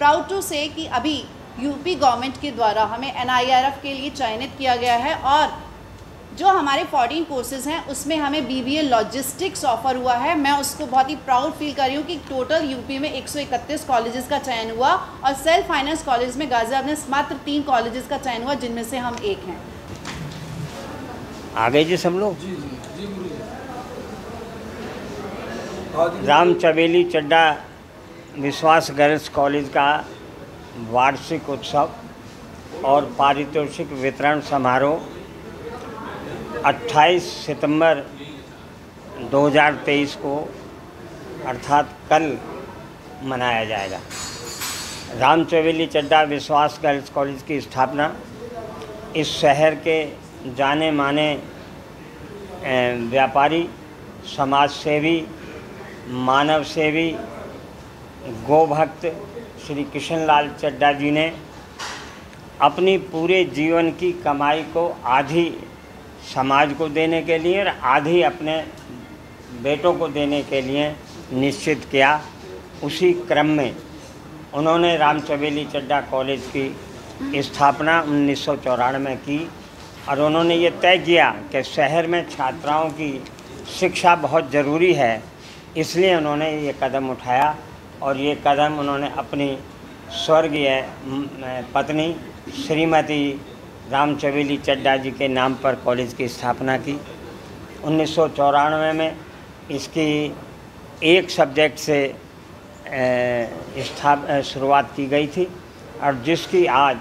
Proud to से कि अभी यूपी गवर्नमेंट के द्वारा हमें NIRF के लिए चयनित किया गया है और जो हमारे 14 कोर्सेज़ हैं उसमें हमें BBA लॉजिस्टिक्स ऑफ़र हुआ है। मैं उसको बहुत ही प्राउड फील कर रही हूँ कि टोटल यूपी में 131 कॉलेजेस का चयन हुआ और सेल्फ फाइनेंस कॉलेज में गाजियाबाद में मात्र 3 कॉलेजेस का चयन हुआ, जिनमें से हम एक हैं। आ गए जी सब लोग। राम चवेली चड्डा विश्वास गर्ल्स कॉलेज का वार्षिक उत्सव और पारितोषिक वितरण समारोह 28 सितंबर 2023 को अर्थात कल मनाया जाएगा। राम चवेली चड्डा विश्वास गर्ल्स कॉलेज की स्थापना इस शहर के जाने माने व्यापारी, समाज सेवी, मानव सेवी, गोभक्त श्री किशनलाल चड्डा जी ने अपनी पूरे जीवन की कमाई को आधी समाज को देने के लिए और आधी अपने बेटों को देने के लिए निश्चित किया। उसी क्रम में उन्होंने राम चवेली चड्डा कॉलेज की स्थापना 1994 में की और उन्होंने ये तय किया कि शहर में छात्राओं की शिक्षा बहुत ज़रूरी है, इसलिए उन्होंने ये कदम उठाया और ये कदम उन्होंने अपनी स्वर्गीय पत्नी श्रीमती राम चवेली चड्डा जी के नाम पर कॉलेज की स्थापना की। 1994 में इसकी एक सब्जेक्ट से शुरुआत की गई थी और जिसकी आज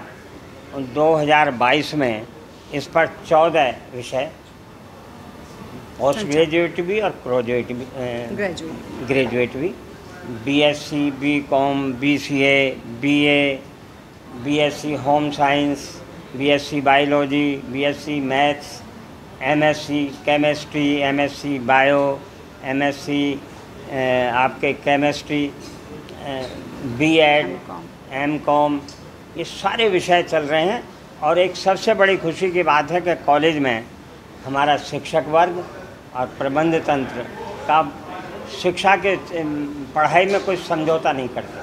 2022 में इस पर 14 विषय पोस्ट ग्रेजुएट भी और ग्रेजुएट भी BSc, BCom, BCA, BA, BSc home science, BSc biology, BSc maths, MSc chemistry, MSc bio, MSc आपके केमिस्ट्री, B.Ed, M.Com, ये सारे विषय चल रहे हैं। और एक सबसे बड़ी खुशी की बात है कि कॉलेज में हमारा शिक्षक वर्ग और प्रबंध तंत्र का शिक्षा के पढ़ाई में कोई समझौता नहीं करते।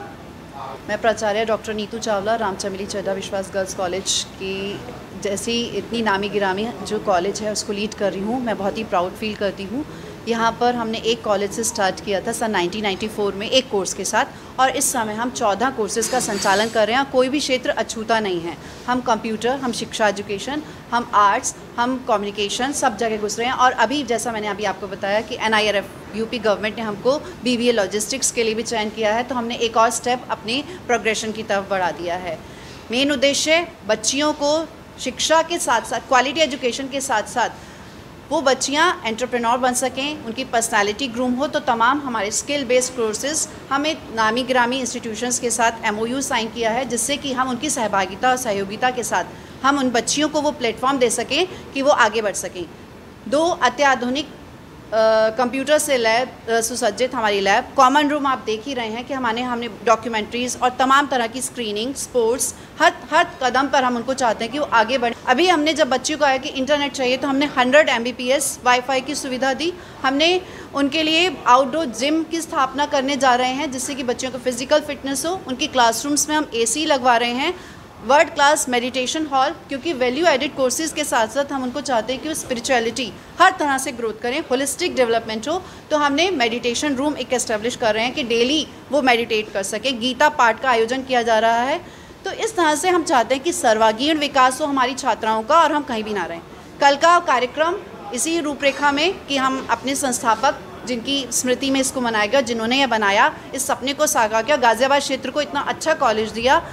मैं प्राचार्य डॉक्टर नीतू चावला राम चवेली चड्डा विश्वास गर्ल्स कॉलेज की जैसी इतनी नामी गिरामी जो कॉलेज है उसको लीड कर रही हूँ। मैं बहुत ही प्राउड फील करती हूँ। यहाँ पर हमने एक कॉलेज से स्टार्ट किया था सन 1994 में एक कोर्स के साथ और इस समय हम 14 कोर्सेज़ का संचालन कर रहे हैं। कोई भी क्षेत्र अछूता नहीं है। हम कंप्यूटर, हम शिक्षा एजुकेशन, हम आर्ट्स, हम कम्युनिकेशन, सब जगह घुस रहे हैं। और अभी जैसा मैंने अभी आपको बताया कि NIRF यूपी गवर्नमेंट ने हमको BBA लॉजिस्टिक्स के लिए भी चयन किया है, तो हमने एक और स्टेप अपनी प्रोग्रेशन की तरफ बढ़ा दिया है। मेन उद्देश्य बच्चियों को शिक्षा के साथ साथ क्वालिटी एजुकेशन के साथ साथ वो बच्चियाँ एंटरप्रेन्योर बन सकें, उनकी पर्सनालिटी ग्रूम हो। तो तमाम हमारे स्किल बेस्ड कोर्सेज़ हम एक नामी गिरामी इंस्टीट्यूशंस के साथ MOU साइन किया है, जिससे कि हम उनकी सहभागिता और सहयोगिता के साथ हम उन बच्चियों को वो प्लेटफॉर्म दे सकें कि वो आगे बढ़ सकें। 2 अत्याधुनिक कंप्यूटर से लैब सुसज्जित हमारी लैब, कॉमन रूम आप देख ही रहे हैं कि हमने डॉक्यूमेंट्रीज़ और तमाम तरह की स्क्रीनिंग, स्पोर्ट्स, हर कदम पर हम उनको चाहते हैं कि वो आगे बढ़े। अभी हमने जब बच्चों को आया कि इंटरनेट चाहिए तो हमने 100 Mbps वाईफाई की सुविधा दी। हमने उनके लिए आउटडोर जिम की स्थापना करने जा रहे हैं, जिससे कि बच्चों को फिजिकल फिटनेस हो। उनकी क्लासरूम्स में हम AC लगवा रहे हैं, वर्ल्ड क्लास मेडिटेशन हॉल, क्योंकि वैल्यू एडिड कोर्सेज़ के साथ साथ हम उनको चाहते हैं कि वो स्पिरिचुअलिटी हर तरह से ग्रोथ करें, होलिस्टिक डेवलपमेंट हो। तो हमने मेडिटेशन रूम एक एस्टेब्लिश कर रहे हैं कि डेली वो मेडिटेट कर सकें। गीता पाठ का आयोजन किया जा रहा है। तो इस तरह से हम चाहते हैं कि सर्वांगीण विकास हो हमारी छात्राओं का और हम कहीं भी ना रहें। कल का कार्यक्रम इसी रूपरेखा में कि हम अपने संस्थापक जिनकी स्मृति में इसको मनाएगा, जिन्होंने ये बनाया, इस सपने को साकार किया, गाज़ियाबाद क्षेत्र को इतना अच्छा कॉलेज दिया,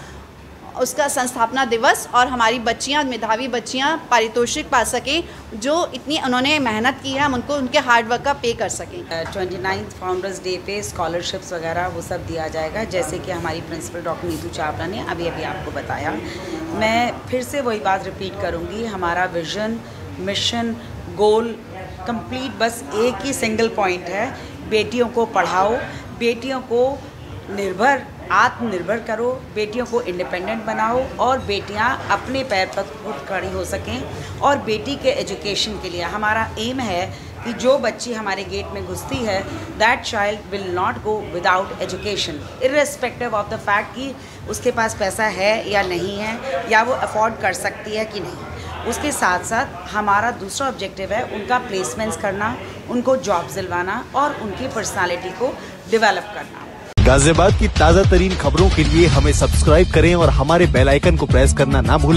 उसका संस्थापना दिवस और हमारी बच्चियां, मेधावी बच्चियां पारितोषिक पा सकें जो इतनी उन्होंने मेहनत की है, हम उनको उनके हार्डवर्क का पे कर सकें। 29th फाउंडर्स डे पे स्कॉलरशिप्स वगैरह वो सब दिया जाएगा, जैसे कि हमारी प्रिंसिपल डॉक्टर नीतू चावला ने अभी आपको बताया। मैं फिर से वही बात रिपीट करूँगी, हमारा विजन, मिशन, गोल कंप्लीट बस एक ही सिंगल पॉइंट है, बेटियों को पढ़ाओ, बेटियों को आत्मनिर्भर करो, बेटियों को इंडिपेंडेंट बनाओ और बेटियां अपने पैर पर खुद खड़ी हो सकें। और बेटी के एजुकेशन के लिए हमारा एम है कि जो बच्ची हमारे गेट में घुसती है, that child will not go without education, irrespective of the fact कि उसके पास पैसा है या नहीं है, या वो अफोर्ड कर सकती है कि नहीं। उसके साथ साथ हमारा दूसरा ऑब्जेक्टिव है उनका प्लेसमेंट्स करना, उनको जॉब दिलवाना और उनकी पर्सनालिटी को डेवलप करना। गाजियाबाद की ताज़ा तरीन खबरों के लिए हमें सब्सक्राइब करें और हमारे बेल आइकन को प्रेस करना ना भूलें।